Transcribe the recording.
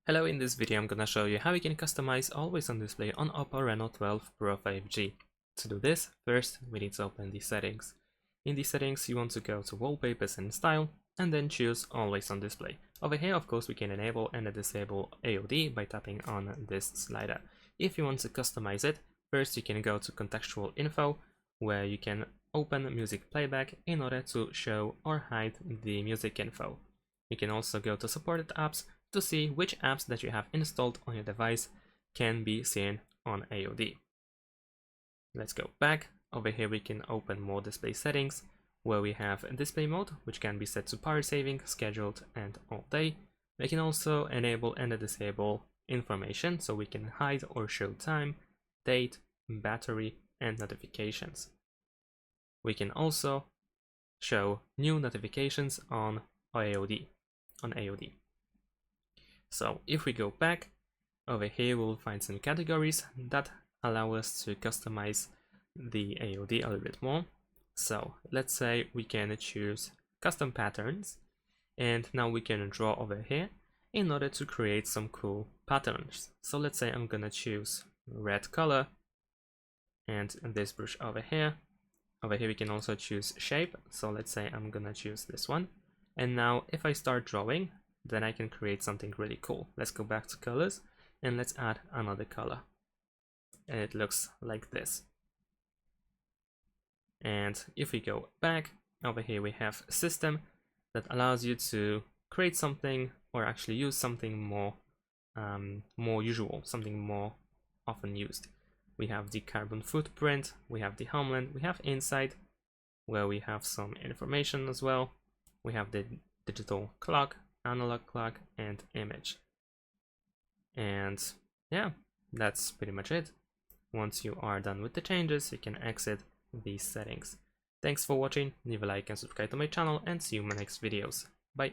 Hello, in this video I'm gonna show you how you can customize always on display on OPPO Reno 12 Pro 5G. To do this, first we need to open the settings. In the settings you want to go to wallpapers and style and then choose always on display. Over here of course we can enable and disable AOD by tapping on this slider. If you want to customize it, first you can go to contextual info where you can open music playback in order to show or hide the music info. You can also go to supported apps to see which apps that you have installed on your device can be seen on AOD. Let's go back. Over here we can open more display settings where we have display mode, which can be set to power saving, scheduled and all day. We can also enable and disable information, so we can hide or show time, date, battery and notifications. We can also show new notifications on AOD. So if we go back, over here we'll find some categories that allow us to customize the AOD a little bit more. So let's say we can choose custom patterns, and now we can draw over here in order to create some cool patterns. So let's say I'm gonna choose red color and this brush over here. Over here we can also choose shape, so let's say I'm gonna choose this one. And now if I start drawing, then I can create something really cool. Let's go back to colors and let's add another color. And it looks like this. And if we go back, over here we have system that allows you to create something or actually use something more usual, something more often used. We have the carbon footprint, we have the homeland, we have insight, where we have some information as well. We have the digital clock, analog clock, and image. And yeah, that's pretty much it. Once you are done with the changes, you can exit these settings. Thanks for watching, leave a like and subscribe to my channel, and see you in my next videos. Bye!